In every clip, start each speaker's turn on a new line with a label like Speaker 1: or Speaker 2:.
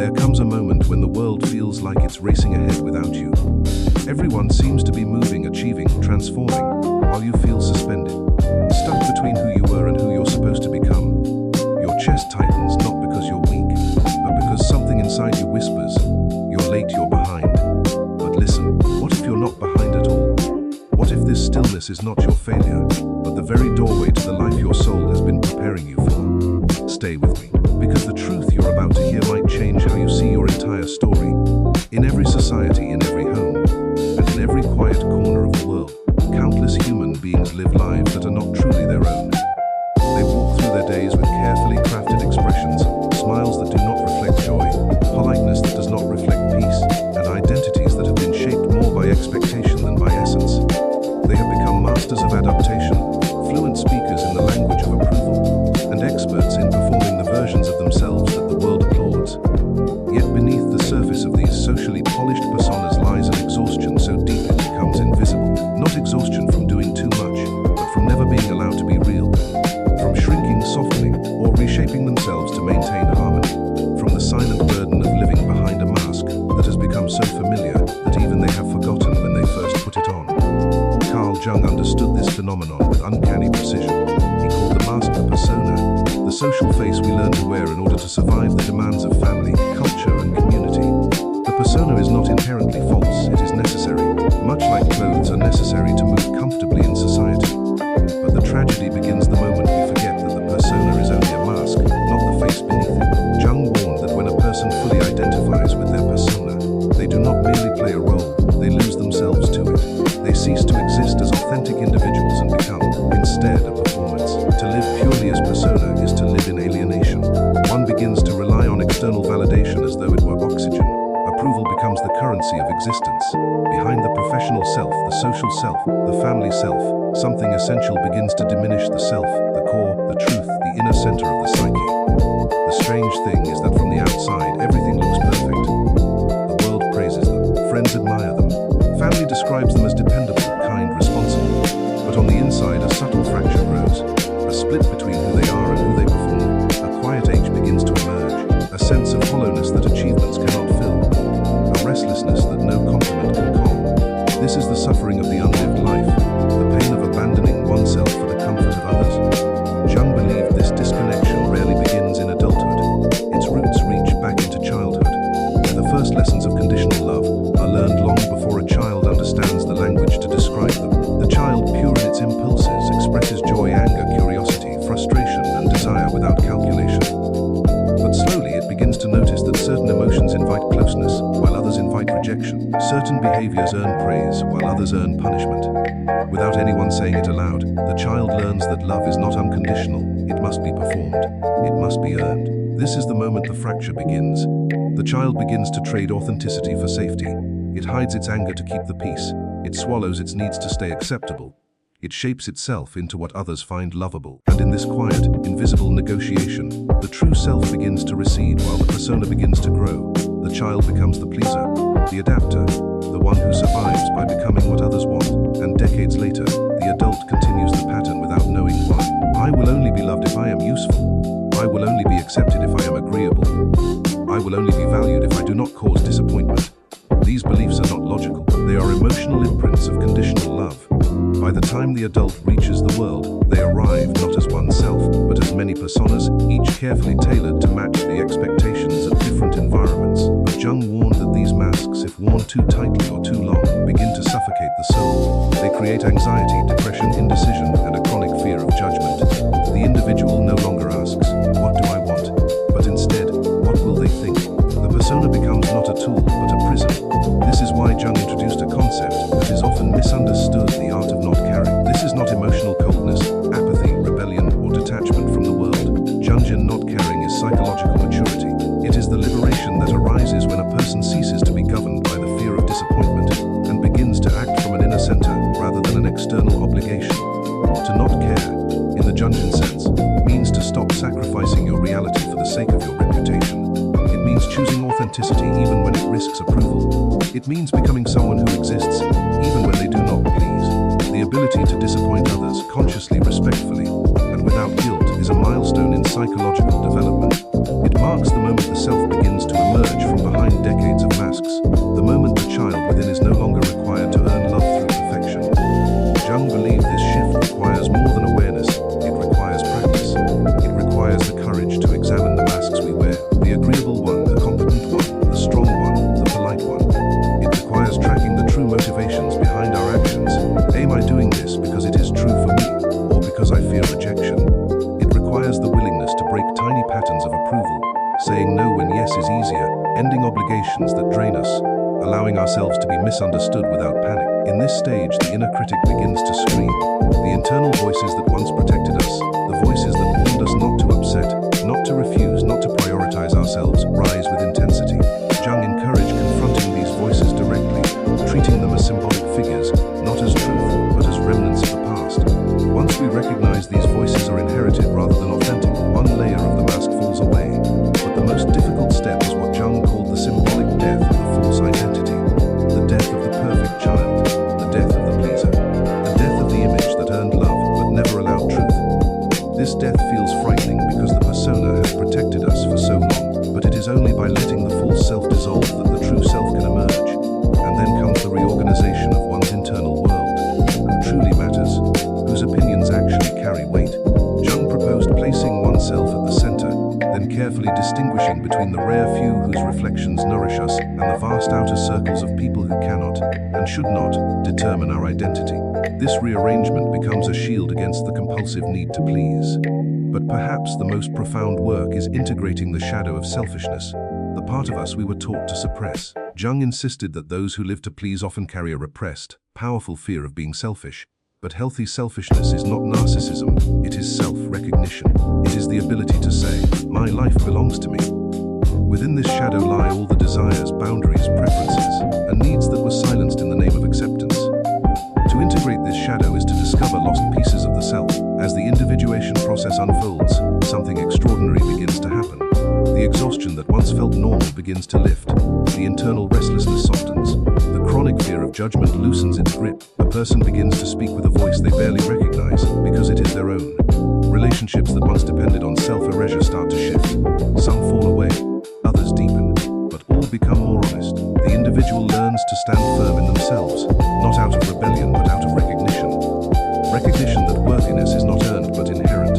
Speaker 1: There comes a moment when the world feels like it's racing ahead without you. Everyone seems to be moving, achieving, transforming, while you feel suspended, stuck between who you were and who you're supposed to become. Your chest tightens not because you're weak, but because something inside you whispers, you're late, you're behind. But listen, what if you're not behind at all? What if this stillness is not your failure, but the very doorway to the life your soul has been preparing you for? Stay with me, because the truth you're about to hear might change how you see your entire story. In every society, in every home, and in every quiet corner of the world, countless human beings live lives that are not truly their own. They walk through their days with carefully crafted expressions, smiles that do not reflect joy, politeness that does not reflect peace, and identities that have been shaped more by expectation than by essence. They have become masters of adaptation, fluent speakers in the language of approval, and experts in performing the versions of themselves that the world applauds. Yet beneath the surface of these socially polished personas lies an exhaustion so deep it becomes invisible. Not exhaustion from doing too much, but from never being allowed to be real. From shrinking, softening, or reshaping themselves to maintain harmony. From the silent burden of living behind a mask that has become so familiar that even they have forgotten when they first put it on. Carl Jung understood this phenomenon with uncanny precision. He called the mask the persona, the social face we learn to wear in order to survive the demands of family, culture, and community. The persona is not inherently false, it is necessary, much like clothes are necessary to move comfortably in society. But the tragedy begins the moment we forget that the persona is only a mask, not the face beneath it. Jung warned that when a person fully identifies with their persona, they do not merely play a role, they lose themselves to it. They cease to exist as authentic individuals and become, instead, a performance. To live purely as persona is to live in alienation. One begins to rely on external validation as though it were oxygen. Approval becomes the currency of existence. Behind the professional self, the social self, the family self, something essential begins to diminish: the self, the core, the truth, the inner center of the psyche. The strange thing is that from the outside, everything looks perfect. The world praises them, friends admire them, family describes them as dependable, kind, responsible. But on the inside, a subtle fracture grows, a split between who they are and who they perform. A quiet age begins to emerge, a sense of hollowness that achievements cannot fill, a restlessness that no compliment can calm. This is the suffering of the unlived life, the pain of abandoning oneself for the comfort of others. Jung believed this disconnection rarely begins in adulthood. Its roots reach back into childhood, where the first lessons of conditional love are learned long before a child understands the language to describe them. The child, pure in its impulses, expresses joy, anger, curiosity, frustration, and desire without calculation. But slowly it begins to notice that certain emotions invite closeness, while others invite rejection. Certain behaviors earn praise, while others earn punishment. Without anyone saying it aloud, the child learns that love is not unconditional. It must be performed. It must be earned. This is the moment the fracture begins. The child begins to trade authenticity for safety. It hides its anger to keep the peace. It swallows its needs to stay acceptable. It shapes itself into what others find lovable. And in this quiet, invisible negotiation, the true self begins to recede while the persona begins to grow. The child becomes the pleaser, the adapter, the one who survives by becoming what others want. And decades later, the adult continues the pattern without knowing why. I will only be loved if I am useful. I will only be accepted if I am agreeable. I will only be valued if I do not cause disappointment. These beliefs are not logical. They are emotional imprints of conditional love. By the time the adult reaches the world, they arrive not as oneself, but as many personas, each carefully tailored to match the expectations of different environments. But Jung warned that these masks, if worn too tightly or too long, begin to suffocate the soul. They create anxiety, depression, indecision, and a chronic fear of judgment. The individual no longer asks, "What do I want?" but instead, "What will they think?" The persona becomes not a tool, but a prison. This is why Jung introduced a concept that is often misunderstood: the art of not caring. This is not emotional coldness, apathy, rebellion, or detachment from the world. Jungian not caring is psychological maturity. It is the liberation that arises when a person ceases to be governed by the fear of disappointment and begins to act from an inner center rather than an external obligation. To not care, in the Jungian sense, means to stop sacrificing your reality for the sake of your reputation. It means choosing authenticity even when it risks approval. It means becoming someone who exists even when they do not please. The ability to disappoint others consciously, respectfully, and without guilt is a milestone in psychological development. It marks the moment the self begins to emerge yes is easier, ending obligations that drain us, allowing ourselves to be misunderstood without panic. In this stage, the inner critic begins to scream. The internal voices that once protected us, the voices that warned us not to upset, not to refuse, not to prioritize ourselves, rise with intensity. Jung encouraged confronting these voices directly, treating them as symbolic figures, not as truth, but as remnants of the past. Once we recognize these voices are inherited rather than authentic, one layer of the mask falls away. But the most difficult step is what Jung called the symbolic death of the false identity, the death of the perfect child, the death of the pleaser, the death of the image that earned love but never allowed truth. This death feels frightening because the persona has protected us for so long, but it is only by letting the false self dissolve that the true self can emerge. And then comes the reorganization of one's internal world. Who truly matters? Whose opinions actually carry weight? Jung proposed placing oneself at the center, then carefully distinguishing between the rare few whose reflections nourish us and the vast outer circles of people who cannot, and should not, determine our identity. This rearrangement becomes a shield against the compulsive need to please. But perhaps the most profound work is integrating the shadow of selfishness, the part of us we were taught to suppress. Jung insisted that those who live to please often carry a repressed, powerful fear of being selfish. But healthy selfishness is not narcissism, it is self-recognition. It is the ability to say, my life belongs to me. Within this shadow lie all the desires, boundaries, preferences, and needs that were silenced in the name of acceptance. To integrate this shadow is to discover lost pieces of the self. As the individuation process unfolds, something extraordinary begins to happen. The exhaustion that once felt normal begins to lift. The internal restlessness softens. The chronic fear of judgment loosens its grip. A person begins to speak with a voice they barely recognize because it is their own. Relationships that once depended on self-erasure start to shift. Some fall away, others deepen, but all become more honest. The individual learns to stand firm in themselves, not out of rebellion but out of recognition. Recognition that worthiness is not earned but inherent.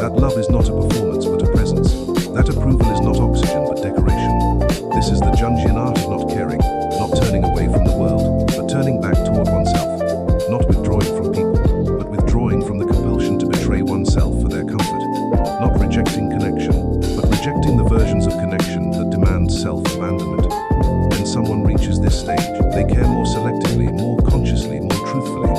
Speaker 1: That love is not a performance but a presence. That approval is not oxygen but decoration. This is the Jungian art of not caring, not turning away from the world, but turning back toward oneself. Not withdrawing from people, but withdrawing from the compulsion to betray oneself for their comfort. Not rejecting connection, but rejecting the versions of connection that demand self-abandonment. When someone reaches this stage, they care more selectively, more consciously, more truthfully.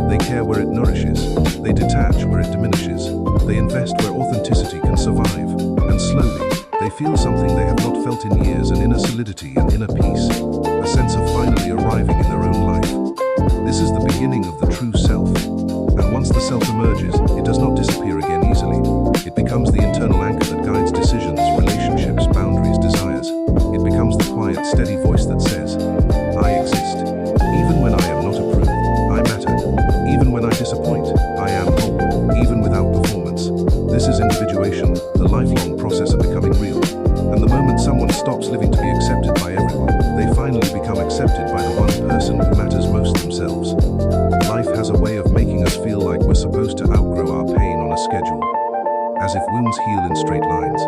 Speaker 1: They care where it nourishes. They detach where it diminishes. They invest where authenticity can survive. And slowly, they feel something they have not felt in years, an inner solidity, an inner peace, a sense of finally arriving in their own life. This is the beginning of the true self. And once the self emerges, it does not disappear again easily. It becomes the internal anchor that guides decisions, relationships, boundaries, desires. It becomes the quiet, steady voice that says, I exist. Even when I am not approved, I matter. Even when I disappoint, I am whole, even without performance. This is individuation, the lifelong process of becoming real. And the moment someone stops living to be accepted by everyone, they finally become accepted by the one person who matters most themselves. Life has a way of making us feel like we're supposed to outgrow our pain on a schedule. As if wounds heal in straight lines.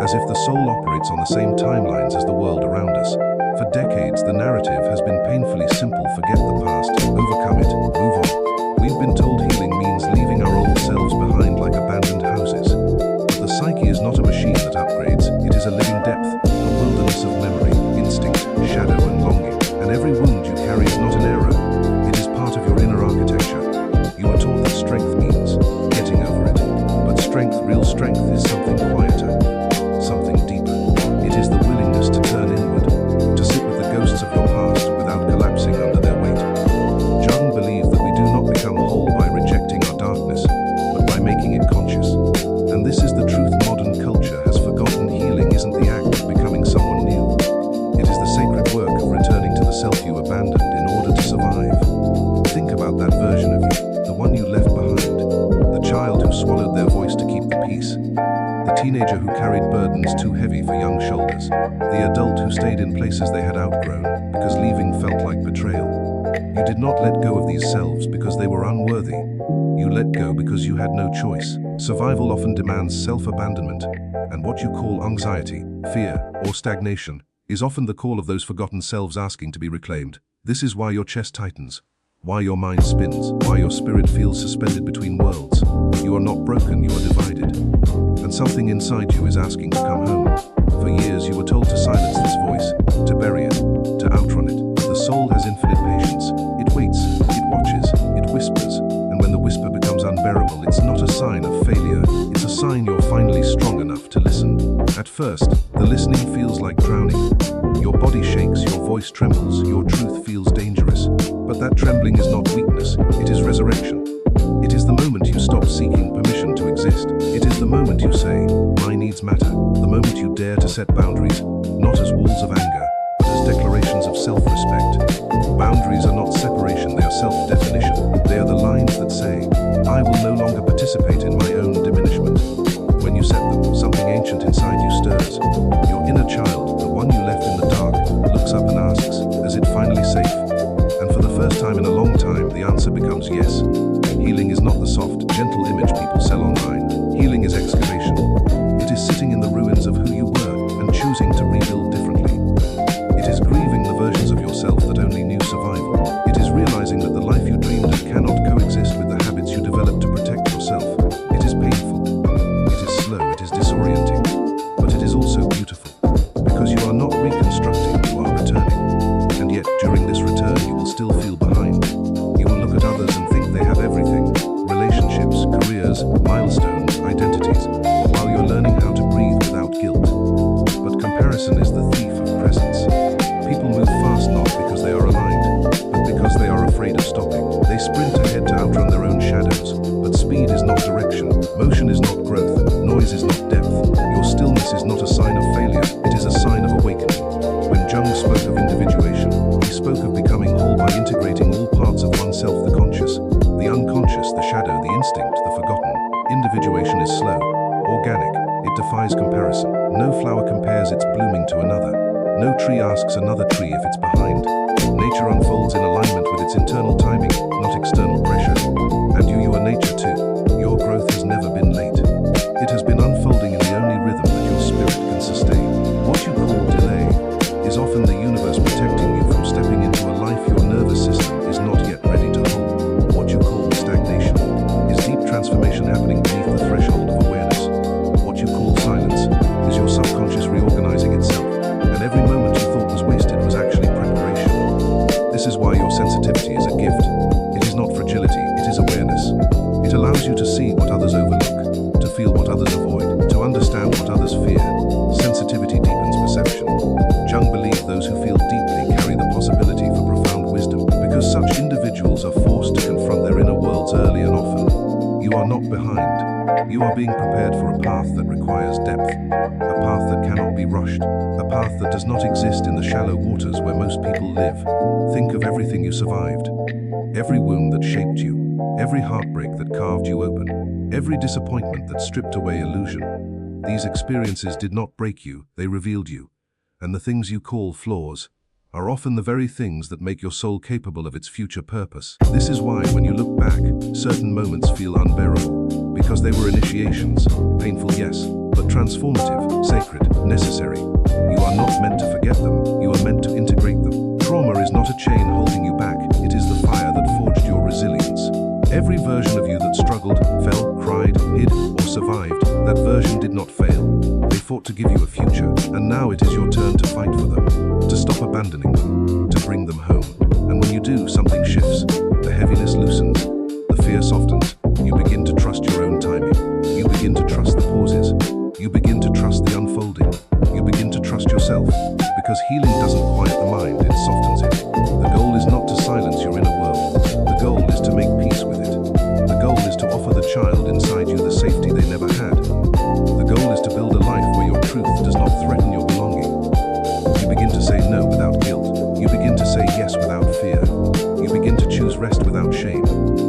Speaker 1: As if the soul operates on the same timelines as the world around us. For decades, the narrative has been painfully simple: forget the past, overcome it, move on. We've been told healing means leaving our old selves behind like abandoned houses. But the psyche is not a machine that upgrades, it is a living depth, a wilderness of memory, instinct, shadow and longing. And every wound you carry is not an error, it is part of your inner architecture. You are taught that strength means getting over it. But strength, real strength, is something quieter, something deeper. It is the willingness to turn inward, to sit with the ghosts of your past without collapsing under their weight. Jung believed that we do not become whole by rejecting our darkness, but by making it conscious. And this is the truth modern culture has forgotten. Healing isn't the act of becoming someone new. It is the sacred work of returning to the self you abandoned in order to survive. Think about that version of you, the one you left behind, the child who swallowed their voice to keep the peace, the teenager who carried burdens too heavy for young shoulders, the adult who stayed in places they had outgrown because leaving felt like betrayal. You did not let go of these selves because they were unworthy. You let go because you had no choice. Survival often demands self-abandonment, and what you call anxiety, fear, or stagnation is often the call of those forgotten selves asking to be reclaimed. This is why your chest tightens, why your mind spins, why your spirit feels suspended between worlds. You are not broken, you are divided. And something inside you is asking to come home. For years you were told to silence this voice, to bury it, to outrun it. The soul has infinite patience. It waits, it watches, it whispers. And when the whisper becomes unbearable, it's not a sign of failure. It's a sign you're finally strong enough to listen. At first, the listening feels like drowning. Your body shakes, your voice trembles, your truth feels dangerous. But that trembling is not weakness, it is resurrection. It is the moment you stop seeking permission to exist. It is the moment you say, my needs matter. The moment you dare to set boundaries, not as walls of anger, but as declarations of self-respect. Boundaries are not separation, they are self-definition. They are the lines that say, I will no longer participate in my own diminishment. When you set them, something ancient inside you stirs. Your inner child, the one you left in the dark, looks up and asks, is it finally safe? And for the first time in a long time, the answer becomes yes. Healing is not the soft, gentle image people sell online. Healing is excavation. It is sitting in the ruins of who you were and choosing to rebuild differently. It is grieving the versions of yourself that only knew survival. It is realizing that the life you dreamed of cannot coexist with the habits you developed to protect yourself. It is painful. It is slow. It is disorienting. But it is also beautiful. Because you are not reconstructing, you are returning. And yet, during this return, you will still feel behind. You will look at others and think they have everything. Relationships, careers, milestones, identities, while you're learning how to breathe without guilt. But comparison is the thief of presence. People move fast not because they are aligned, but because they are afraid of stopping. They sprint ahead to outrun their own shadows. But speed is not direction, motion is not growth, noise is not depth. Your stillness is not a sign of failure, it is a sign of awakening. When Jung spoke of individuation, he spoke of becoming whole by integrating all parts of oneself, the conscious, the unconscious, the shadow, the instinct, the forgotten. Individuation is slow, organic, it defies comparison. No flower compares its blooming to another. No tree asks another tree if it's behind. Nature unfolds in alignment with its internal timing, not external pressure. And you are nature too. Your growth has never been late. It has been unfolding in the only rhythm that your spirit can sustain. What you call delay is often the universe protecting you from stepping into a life your nervous system is not yet ready to hold. What you call stagnation is deep transformation happening beneath the threshold of awareness. What you call silence is your subconscious reorganizing itself, and every moment you thought was wasted was actually preparation. This is why your sensitivity is a gift. It is not fragility, it is awareness. It allows you to see what others overlook, to feel what others avoid, to understand what others fear. Sensitivity deepens perception. Jung believed those who feel deeply carry the possibility for profound wisdom, because such individuals are forced to confront their inner worlds early and often. You are not behind. You are being prepared for a path that requires depth, a path that cannot be rushed, a path that does not exist in the shallow waters where most people live. Think of everything you survived, every wound that shaped you, every heartbreak that carved you open, every disappointment that stripped away illusion. These experiences did not break you, they revealed you. And the things you call flaws are often the very things that make your soul capable of its future purpose. This is why, when you look back, certain moments feel unbearable, because they were initiations, painful yes, but transformative, sacred, necessary. You are not meant to forget them, you are meant to integrate them. Trauma is not a chain holding you back, it is the fire that forged your resilience. Every version of you that struggled, fell, cried, hid, or survived, that version did not fail. They fought to give you a future, and now it is your turn to fight for them, to stop abandoning them, to bring them home. And when you do, something shifts. The heaviness loosens, the fear softens. You begin to trust your own timing. You begin to trust the pauses. You begin to trust the unfolding. You begin to trust yourself, because healing doesn't quiet the mind, it softens it. The goal is not to silence your inner world. The goal is to make peace with it. The goal is to offer the child inside you the safety they never had. The goal is to build a life where your truth does not threaten your belonging. You begin to say no without guilt. You begin to say yes without fear. You begin to choose rest without shame.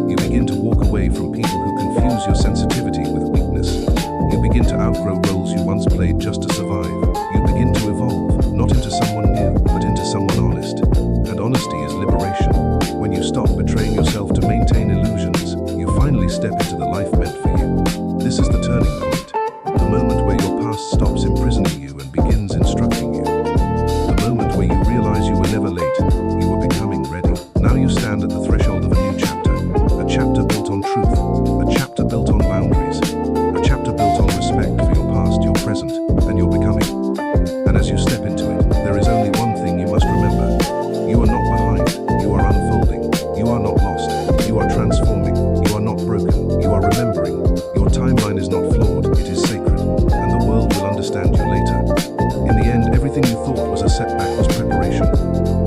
Speaker 1: You begin to walk away from people who confuse your sensitivity with weakness. You begin to outgrow roles you once played just to survive. You begin to evolve, not into someone new, but into someone honest. And honesty is liberation. When you stop betraying yourself to maintain illusions, you finally step into the life meant for you. This is the turning point. The moment where your past stops imprisoning you and begins instructing you. The moment where you realize you were never late, you were becoming ready. Now you stand at the threshold of setback was preparation.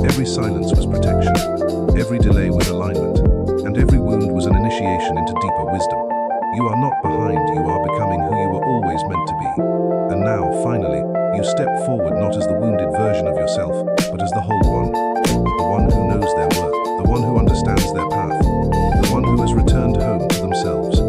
Speaker 1: Every silence was protection. Every delay was alignment. And every wound was an initiation into deeper wisdom. You are not behind, you are becoming who you were always meant to be. And now, finally, you step forward not as the wounded version of yourself, but as the whole one. The one who knows their worth, the one who understands their path, the one who has returned home to themselves.